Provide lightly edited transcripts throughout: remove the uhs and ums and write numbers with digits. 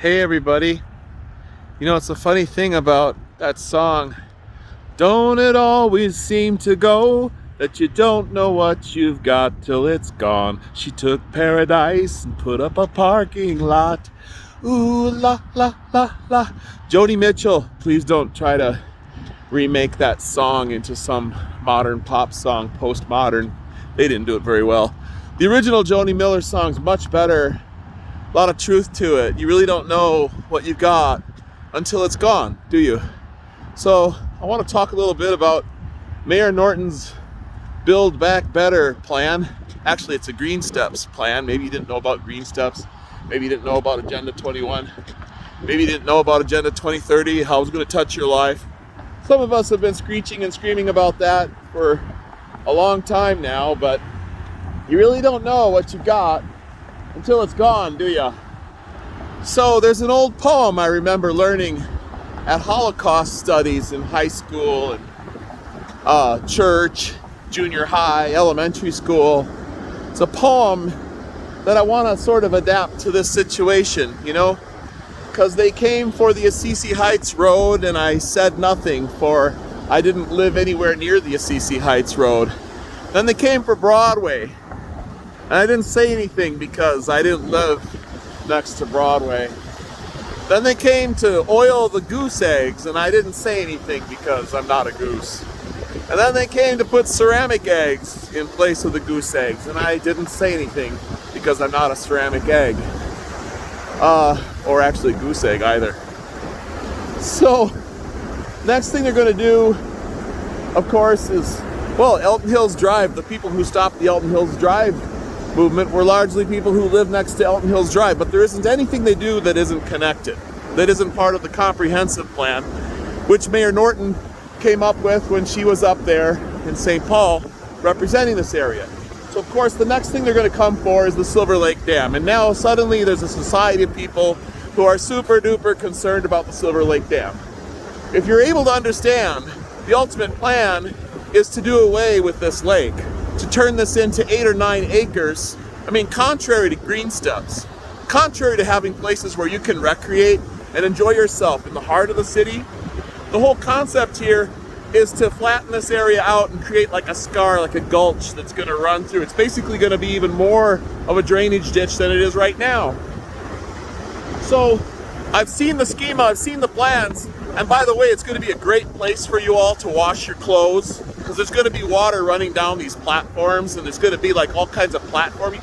Hey everybody, you know it's a funny thing about that song, don't it always seem to go that you don't know what you've got till it's gone. She took paradise and put up a parking lot. Ooh la la la la. Joni Mitchell, please don't try to remake that song into some modern pop song, postmodern. They didn't do it very well. The original Joni Miller song's much better. A lot of truth to it. You really don't know what you've got until it's gone, do you? So I want to talk a little bit about Mayor Norton's Build Back Better plan. Actually, it's a Green Steps plan. Maybe you didn't know about Green Steps. Maybe you didn't know about Agenda 21. Maybe you didn't know about Agenda 2030, how it's going to touch your life. Some of us have been screeching and screaming about that for a long time now, but you really don't know what you've got until it's gone, do ya? So there's an old poem I remember learning at Holocaust studies in high school and church, junior high, elementary school. It's a poem that I want to sort of adapt to this situation, you know, because they came for the Assisi Heights Road and I said nothing, for I didn't live anywhere near the Assisi Heights Road. Then they came for Broadway. And I didn't say anything because I didn't live next to Broadway. Then they came to oil the goose eggs, and I didn't say anything because I'm not a goose. And then they came to put ceramic eggs in place of the goose eggs, and I didn't say anything because I'm not a ceramic egg. Or actually goose egg either. So, next thing they're going to do, of course, is, well, Elton Hills Drive. The people who stopped the Elton Hills Drive movement were largely people who live next to Elton Hills Drive, but there isn't anything they do that isn't connected, that isn't part of the comprehensive plan, which Mayor Norton came up with when she was up there in St. Paul representing this area. So of course the next thing they're going to come for is the Silver Lake Dam, and now suddenly there's a society of people who are super duper concerned about the Silver Lake Dam. If you're able to understand, the ultimate plan is to do away with this lake, to turn this into 8 or 9 acres. I mean, contrary to Green Steps, contrary to having places where you can recreate and enjoy yourself in the heart of the city, the whole concept here is to flatten this area out and create like a scar, like a gulch that's going to run through. It's basically going to be even more of a drainage ditch than it is right now. So I've seen the schema, I've seen the plans, and by the way, it's going to be a great place for you all to wash your clothes, because there's going to be water running down these platforms, and there's going to be like all kinds of platform.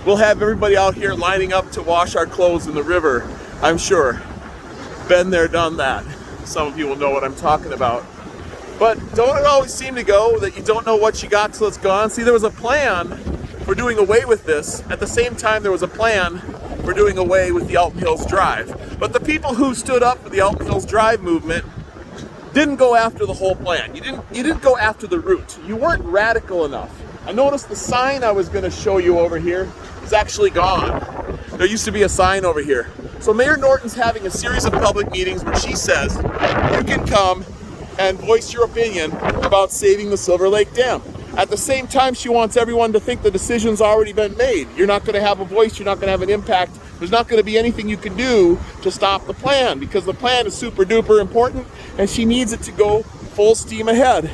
We'll have everybody out here lining up to wash our clothes in the river, I'm sure. Been there, done that. Some of you will know what I'm talking about. But don't it always seem to go that you don't know what you got till it's gone? See, there was a plan for doing away with this. At the same time, there was a plan for doing away with the Elton Hills Drive. But the people who stood up for the Elton Hills Drive movement didn't go after the whole plan. You didn't go after the root. You weren't radical enough. I noticed the sign I was going to show you over here is actually gone. There used to be a sign over here. So Mayor Norton's having a series of public meetings where she says you can come and voice your opinion about saving the Silver Lake Dam. At the same time, she wants everyone to think the decision's already been made. You're not going to have a voice, you're not going to have an impact. There's not going to be anything you can do to stop the plan, because the plan is super duper important and she needs it to go full steam ahead.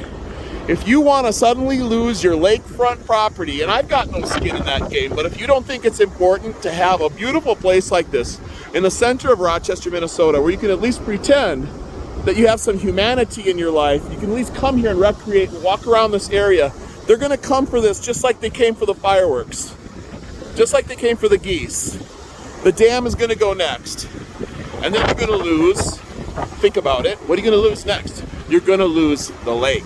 If you want to suddenly lose your lakefront property, and I've got no skin in that game, but if you don't think it's important to have a beautiful place like this in the center of Rochester, Minnesota, where you can at least pretend that you have some humanity in your life, you can at least come here and recreate and walk around this area, they're going to come for this just like they came for the fireworks, just like they came for the geese. The dam is going to go next, and then you're going to lose, think about it, what are you going to lose next? You're going to lose the lake.